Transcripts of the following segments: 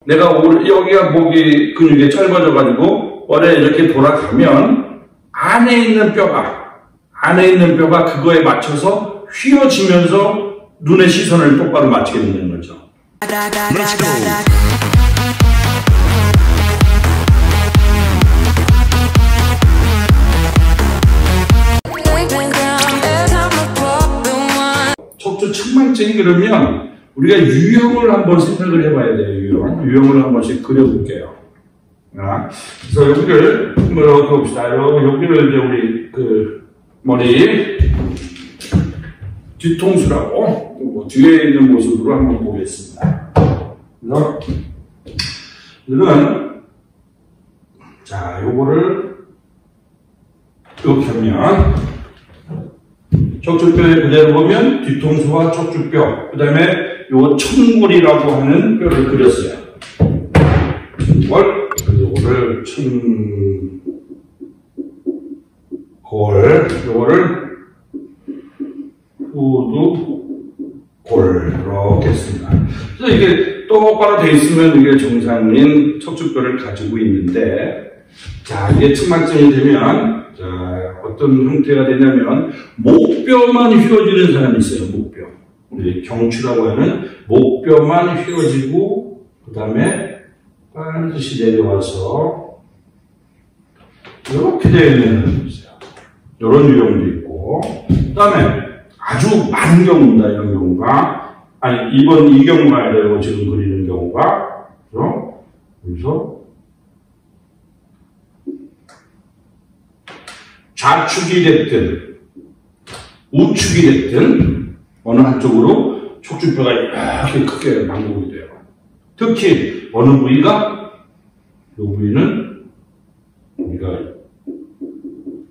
내가 여기가 목이 근육이 짧아져가지고 머리에 이렇게 돌아가면 안에 있는 뼈가 그거에 맞춰서 휘어지면서 눈의 시선을 똑바로 맞추게 되는 거죠. 척추 측만증이 그러면 우리가 유형을 한번 생각을 해봐야 돼요. 유형을 한 번씩 그려볼게요. 그래서 여기를 한번 이렇게 봅시다. 여기를 이제 우리 머리 뒤통수라고 뒤에 있는 모습으로 한번 보겠습니다. 그래서 이거는 요거를 이렇게 하면 척추뼈에 그대로 보면 뒤통수와 척추뼈, 그 다음에 요 청골이라고 하는 뼈를 그렸어요. 청골, 요거를 요거를 후두골 이렇게 했습니다. 그래서 이게 똑바로 돼 있으면 이게 정상인 척추뼈를 가지고 있는데, 이게 측만증이 되면 어떤 형태가 되냐면 목뼈만 휘어지는 사람이 있어요. 목뼈. 우리 경추라고 하는 목뼈만 휘어지고 그 다음에 반드시 내려와서 이렇게 되어 있는 사람이 있어요. 이런 유형도 있고, 그 다음에 아주 많은 경우입니다. 이런 경우가. 이 경우가 아니라 지금 그리는 경우가. 그래서 좌축이 됐든 우축이 됐든 어느 한쪽으로 척추뼈가 이렇게 크게 만들게 돼요. 특히 어느 부위가, 이 부위는 우리가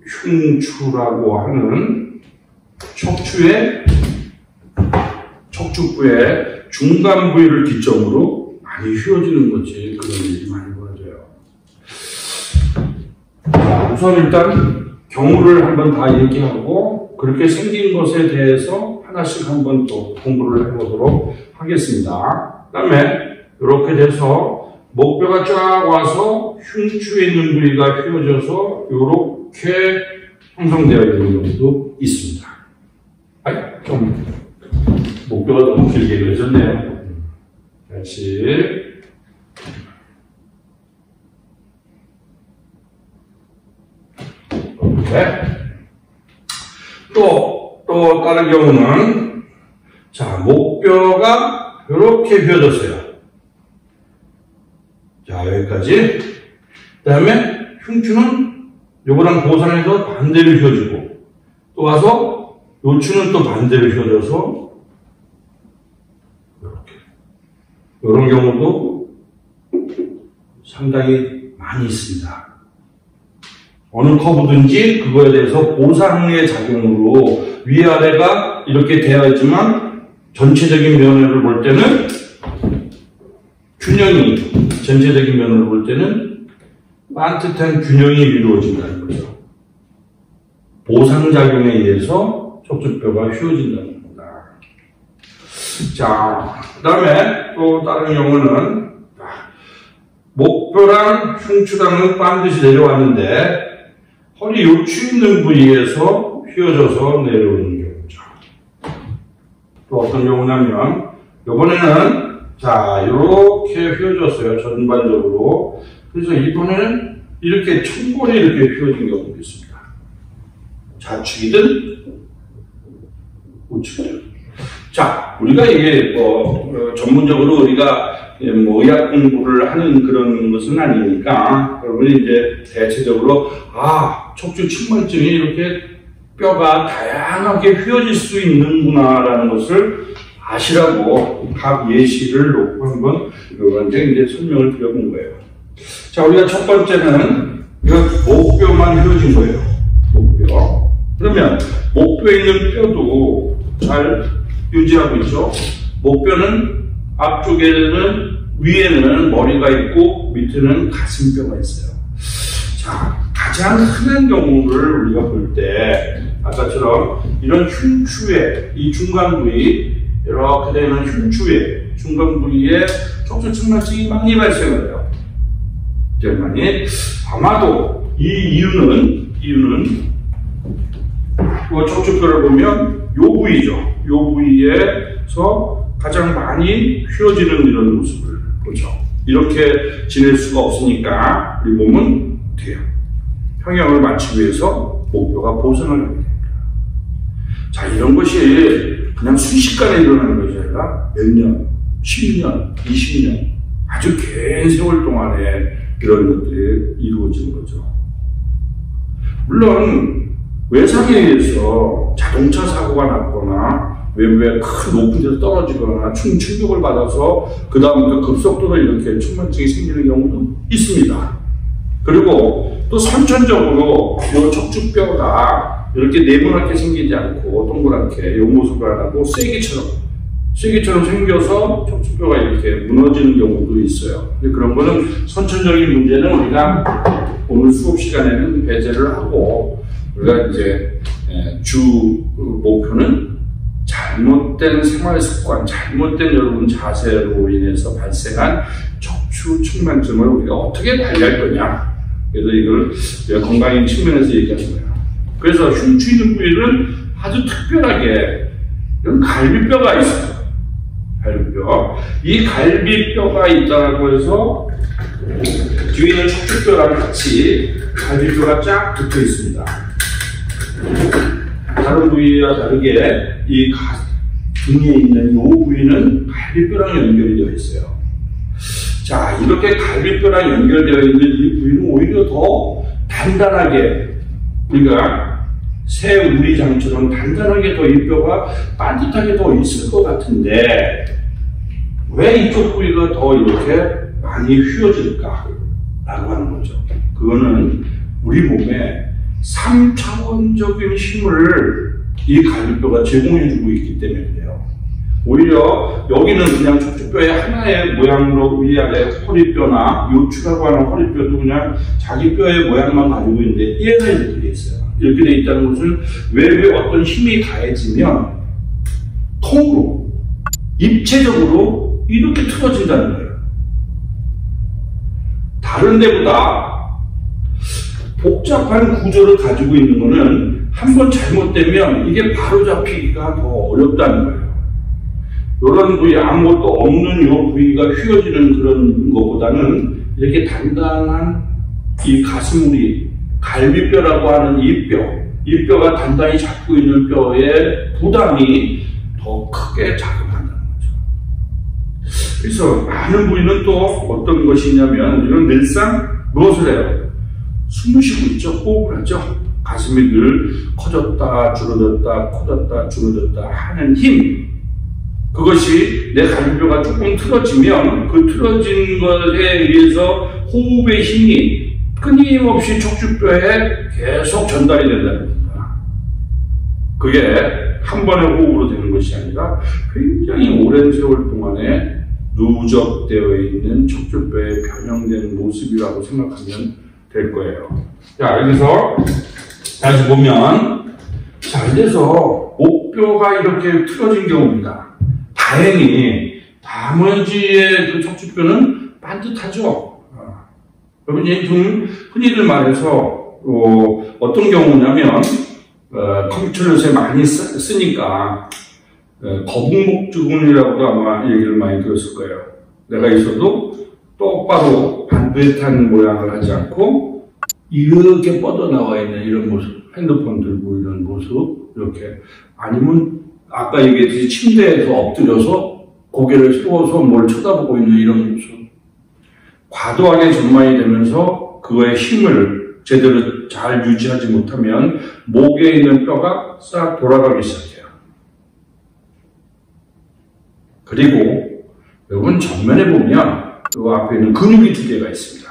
흉추라고 하는 척추뼈의 중간 부위를 기점으로 많이 휘어지는 거지. 그런 일이 많이 벌어져요. 우선 일단 경우를 한번 다 얘기하고 그렇게 생긴 것에 대해서 하나씩 한번 또 공부를 해보도록 하겠습니다. 그 다음에 이렇게 돼서 목뼈가 쫙 와서 흉추에 있는 부위가 휘어져서 이렇게 형성되어 있는 경우도 있습니다. 좀 목뼈가 너무 길게 그려졌네요. 다시 또 다른 경우는 목뼈가 이렇게 휘어졌어요. 여기까지. 그 다음에 흉추는 요거랑 고상해서 반대로 휘어지고 또 와서 요추는 또 반대로 휘어져서 이렇게. 이런 경우도 상당히 많이 있습니다. 어느 커브든지 그거에 대해서 보상의 작용으로 위아래가 이렇게 되어 있지만 전체적인 면을 볼 때는 전체적인 면을 볼 때는 반듯한 균형이 이루어진다는 거죠. 보상작용에 의해서 척추뼈가 휘어진다는 겁니다. 그 다음에 또 다른 경우는 목뼈랑 흉추랑은 반드시 내려왔는데 허리 요추 있는 부위에서 휘어져서 내려오는 경우죠. 또 어떤 경우냐면 이번에는 이렇게 휘어졌어요. 전반적으로. 그래서 이번에는 이렇게 청골이 이렇게 휘어진 경우도 있습니다. 좌축이든 우축이든. 우리가 이게 전문적으로 우리가 의학 공부를 하는 그런 것은 아니니까 여러분이 이제 대체적으로 척추 측만증이 이렇게 뼈가 다양하게 휘어질 수 있는구나라는 것을 아시라고 각 예시를 놓고 한번 여러분한테 이제 설명을 드려본 거예요. 우리가 첫 번째는 목뼈만 휘어진 거예요. 목뼈. 그러면 목뼈에 있는 뼈도 잘 유지하고 있죠. 목뼈는 앞쪽에는 위에는 머리가 있고 밑에는 가슴뼈가 있어요. 가장 흔한 경우를 우리가 볼 때 아까처럼 이런 흉추의 이 중간 부위 이렇게 되는 흉추의 중간 부위에 척추 측만증이 많이 발생을 해요. 많이. 아마도 이 이유는 척추뼈를 보면 요 부위죠. 요 부위에서 가장 많이 휘어지는 이런 모습을 보죠. 이렇게 지낼 수가 없으니까 우리 몸은 어떻게 해요? 평형을 맞추기 위해서 목뼈가 보선을 하게 됩니다. 자, 이런 것이 그냥 순식간에 일어나는 것이 아니라 몇 년, 10년, 20년, 아주 긴 세월 동안에 이런 것들이 이루어지는 거죠. 물론 외상에 의해서 자동차 사고가 났거나 외부에 큰 높은 데서 떨어지거나 충격을 받아서 그 다음부터 급속도로 이렇게 측만증이 생기는 경우도 있습니다. 그리고 또 선천적으로 이 척추뼈가 이렇게 네모나게 생기지 않고 동그랗게 이 모습을 안 하고 쐐기처럼 생겨서 척추뼈가 이렇게 무너지는 경우도 있어요. 근데 그런 거는 선천적인 문제는 우리가 오늘 수업 시간에는 배제를 하고 우리가 이제 주 목표는 잘못된 생활 습관, 잘못된 여러분 자세로 인해서 발생한 척추 측만증을 우리가 어떻게 관리할 거냐. 그래서 이걸 건강인 측면에서 얘기하는 거예요. 그래서 흉추 있는 부위는 아주 특별하게 이런 갈비뼈가 있어요. 갈비뼈. 이 갈비뼈가 있다고 해서 뒤에 있는 척추뼈랑 같이 갈비뼈가 쫙 붙어 있습니다. 다른 부위와 다르게 이 등에 있는 이 부위는 갈비뼈랑 연결이 되어 있어요. 자, 이렇게 갈비뼈랑 연결되어 있는 이 부위는 오히려 더 단단하게, 우리가 새 우리장처럼 단단하게 더 이 뼈가 반듯하게 더 있을 것 같은데 왜 이쪽 부위가 더 이렇게 많이 휘어질까? 라고 하는 거죠. 그거는 우리 몸에 3차원적인 힘을 이 갈비뼈가 제공해주고 있기 때문이에요. 오히려 여기는 그냥 척추뼈의 하나의 모양으로 위아래 허리뼈나 요추라고 하는 허리뼈도 그냥 자기 뼈의 모양만 가지고 있는데 얘가 이렇게 돼 있어요. 이렇게 돼 있다는 것은 외부에 어떤 힘이 가해지면 통으로, 입체적으로 이렇게 틀어진다는 거예요. 다른 데보다 복잡한 구조를 가지고 있는 거는 한번 잘못되면 이게 바로 잡히기가 더 어렵다는 거예요. 이런 부위, 아무것도 없는 이 부위가 휘어지는 그런 것보다는 이렇게 단단한 이 가슴우리, 갈비뼈라고 하는 이 뼈가 단단히 잡고 있는 뼈의 부담이 더 크게 작용한다는 거죠. 그래서 많은 부위는 또 어떤 것이 있냐면, 이런 늘상 무엇을 해요? 숨을 쉬고 있죠. 호흡을 하죠. 가슴이 늘 커졌다, 줄어들었다, 커졌다, 줄어들었다 하는 힘. 그것이 내 갈비뼈가 조금 틀어지면 그 틀어진 것에 의해서 호흡의 힘이 끊임없이 척추뼈에 계속 전달이 된다는 겁니다. 그게 한 번의 호흡으로 되는 것이 아니라 굉장히 오랜 세월 동안에 누적되어 있는 척추뼈의 변형된 모습이라고 생각하면 될 거예요. 자, 여기서 다시 보면, 자, 이래서 목뼈가 이렇게 틀어진 경우입니다. 다행히 나머지의 그 척추뼈는 반듯하죠. 여러분이 좀 흔히들 말해서 어떤 경우냐면 컴퓨터를 요새 많이 쓰니까 거북목증후군이라고도 아마 얘기를 많이 들었을 거예요. 내가 있어도 똑바로 반듯한 모양을 하지 않고 이렇게 뻗어나와 있는 이런 모습, 핸드폰 들고 이런 모습, 이렇게. 아니면 아까 얘기했듯이 침대에서 엎드려서 고개를 세워서 뭘 쳐다보고 있는 이런 모습. 과도하게 전만이 되면서 그거의 힘을 제대로 잘 유지하지 못하면 목에 있는 뼈가 싹 돌아가기 시작해요. 그리고 여러분 정면에 보면 그 앞에 있는 근육이 두 개가 있습니다.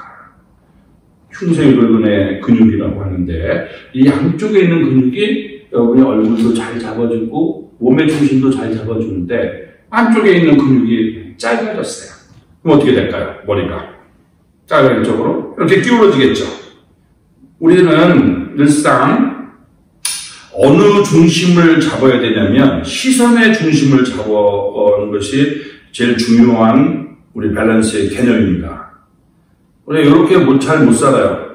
흉쇄근의 근육이라고 하는데 이 양쪽에 있는 근육이 여러분의 얼굴도 잘 잡아주고 몸의 중심도 잘 잡아주는데 안쪽에 있는 근육이 짧아졌어요. 그럼 어떻게 될까요? 머리가 짧은 쪽으로 이렇게 기울어지겠죠. 우리는 늘상 어느 중심을 잡아야 되냐면 시선의 중심을 잡아오는 것이 제일 중요한 우리 밸런스의 개념입니다. 우리 이렇게 잘 못 살아요.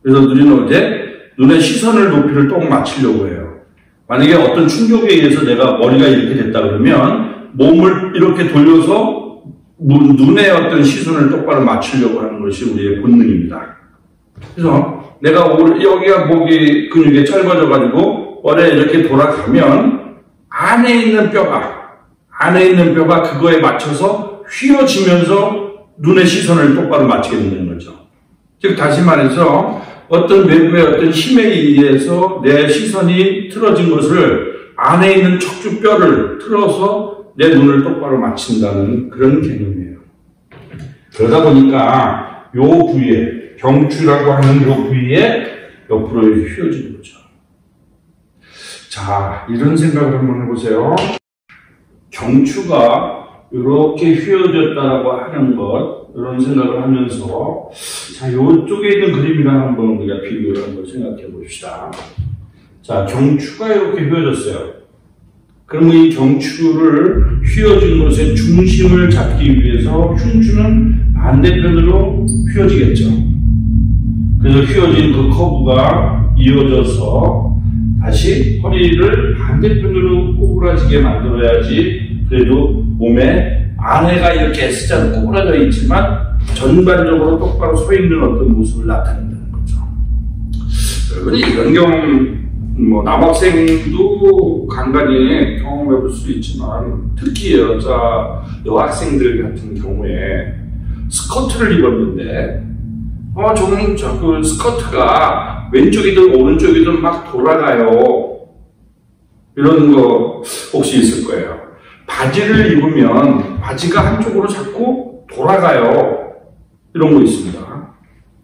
그래서 우리는 어제 눈의 시선을 높이를 꼭 맞추려고 해요. 만약에 어떤 충격에 의해서 내가 머리가 이렇게 됐다 그러면 몸을 이렇게 돌려서 눈의 어떤 시선을 똑바로 맞추려고 하는 것이 우리의 본능입니다. 그래서 내가 여기가 목이 근육이 짧아져가지고 머리에 이렇게 돌아가면 안에 있는 뼈가 그거에 맞춰서 휘어지면서 눈의 시선을 똑바로 맞추게 되는 거죠. 즉 다시 말해서 어떤 외부의 어떤 힘에 의해서 내 시선이 틀어진 것을 안에 있는 척추뼈를 틀어서 내 눈을 똑바로 맞춘다는 그런 개념이에요. 그러다 보니까 요 부위에, 경추라고 하는 요 부위에 옆으로 휘어지는 거죠. 자, 이런 생각을 한번 해보세요. 경추가 이렇게 휘어졌다라고 하는 것, 이런 생각을 하면서, 자, 이쪽에 있는 그림이랑 한번 우리가 비교를 한번 생각해 봅시다. 자, 경추가 이렇게 휘어졌어요. 그러면 이 경추를 휘어진 것의 중심을 잡기 위해서 흉추는 반대편으로 휘어지겠죠. 그래서 휘어진 그 커브가 이어져서 다시 허리를 반대편으로 꼬부라지게 만들어야지 그래도 몸에 안에가 이렇게 S자로 꼬부라져 있지만 전반적으로 똑바로 서 있는 어떤 모습을 나타낸다는 거죠. 여러분 이런 경험 남학생도 간간히 경험해 볼 수 있지만 특히 여학생들 같은 경우에 스커트를 입었는데 저는 그 스커트가 왼쪽이든 오른쪽이든 막 돌아가요. 이런 거 혹시 있을 거예요. 바지를 입으면 바지가 한쪽으로 자꾸 돌아가요. 이런 거 있습니다.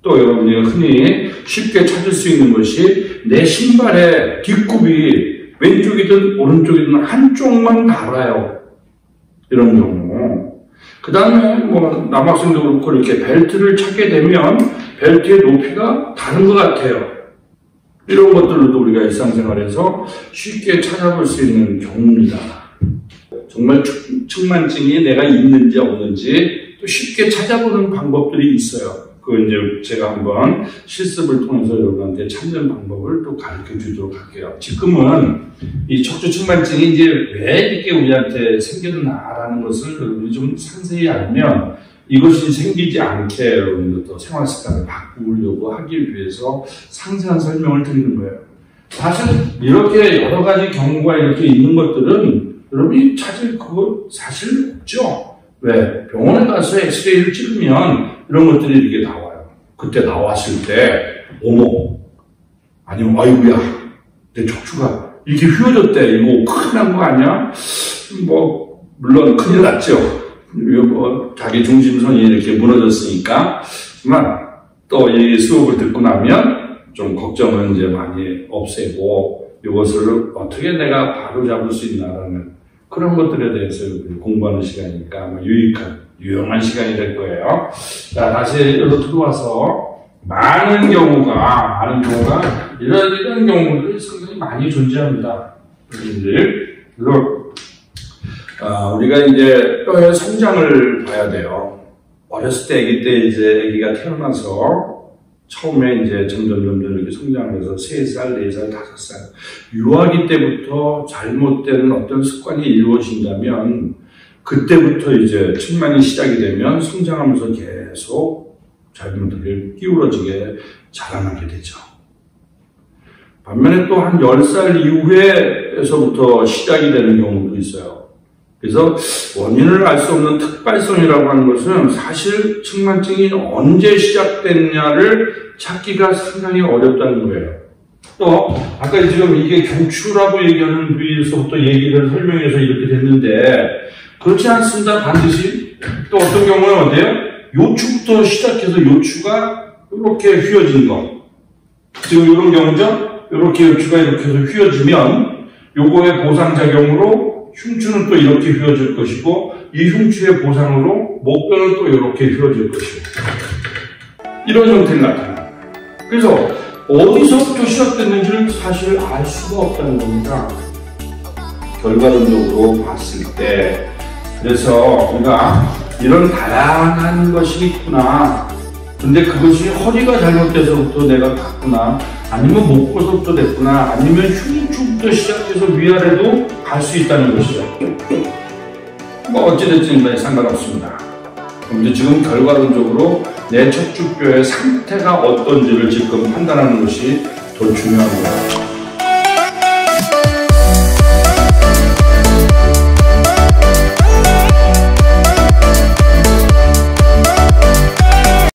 또 여러분이 흔히 쉽게 찾을 수 있는 것이 내 신발의 뒷굽이 왼쪽이든 오른쪽이든 한쪽만 달아요. 이런 경우. 그 다음에 남학생도 그렇고 이렇게 벨트를 찾게 되면 벨트의 높이가 다른 것 같아요. 이런 것들도 우리가 일상생활에서 쉽게 찾아볼 수 있는 경우입니다. 정말 측만증이 내가 있는지 없는지 또 쉽게 찾아보는 방법들이 있어요. 그 이제 제가 한번 실습을 통해서 여러분한테 찾는 방법을 또 가르쳐 주도록 할게요. 지금은 이 척추 측만증이 이제 왜 이렇게 우리한테 생겼나라는 것을 여러분이 좀 상세히 알면 이것이 생기지 않게 여러분들도 생활 습관을 바꾸려고 하기 위해서 상세한 설명을 드리는 거예요. 사실 이렇게 여러 가지 경우가 이렇게 있는 것들은 여러분이 찾을 그거 사실 없죠. 왜? 병원에 가서 엑스레이를 찍으면 이런 것들이 이렇게 나와요. 그때 나왔을 때 어머 아니면 아이고야 내 척추가 이렇게 휘어졌대. 이거 큰일 난 거 아니야? 물론 큰일 났죠. 자기 중심선이 이렇게 무너졌으니까. 하지만 또 이 수업을 듣고 나면 좀 걱정은 이제 많이 없애고 이것을 어떻게 내가 바로 잡을 수 있나라는 그런 것들에 대해서 공부하는 시간이니까 유용한 시간이 될 거예요. 자, 다시 여기로 들어와서 많은 경우가 이런 경우들이 상당히 많이 존재합니다. 그래서 우리가 이제 뼈의 성장을 봐야 돼요. 어렸을 때 아기 때 이제 아기가 태어나서 처음에 이제 점점 이렇게 성장을 해서 3살, 4살, 5살 유아기 때부터 잘못된 어떤 습관이 이루어진다면 그때부터 이제 측만이 시작이 되면 성장하면서 계속 잘못되게 기울어지게 자라나게 되죠. 반면에 또 한 10살 이후에서부터 시작이 되는 경우도 있어요. 그래서 원인을 알 수 없는 특발성이라고 하는 것은 사실 측만증이 언제 시작됐냐를 찾기가 상당히 어렵다는 거예요. 또 아까 지금 이게 경추라고 얘기하는 부위에서부터 얘기를 설명해서 이렇게 됐는데 그렇지 않습니다. 반드시 또 어떤 경우는 어때요? 요추부터 시작해서 요추가 이렇게 휘어진 거. 지금 이런 경우죠? 이렇게 요추가 이렇게 해서 휘어지면 요거의 보상작용으로 흉추는 또 이렇게 휘어질 것이고 이 흉추의 보상으로 목뼈는 또 이렇게 휘어질 것이고 이런 형태를 나타납니다. 그래서 어디서부터 시작됐는지를 사실 알 수가 없다는 겁니다. 결과론적으로 봤을 때 그래서 우리가 이런 다양한 것이 있구나. 근데 그것이 허리가 잘못돼서부터 내가 갔구나. 아니면 목부서부터 됐구나. 아니면 흉추부터 시작해서 위아래도 갈 수 있다는 것이죠. 뭐 어찌됐든 간에 상관없습니다. 그런데 지금 결과론적으로 내 척추뼈의 상태가 어떤지를 지금 판단하는 것이 더 중요합니다.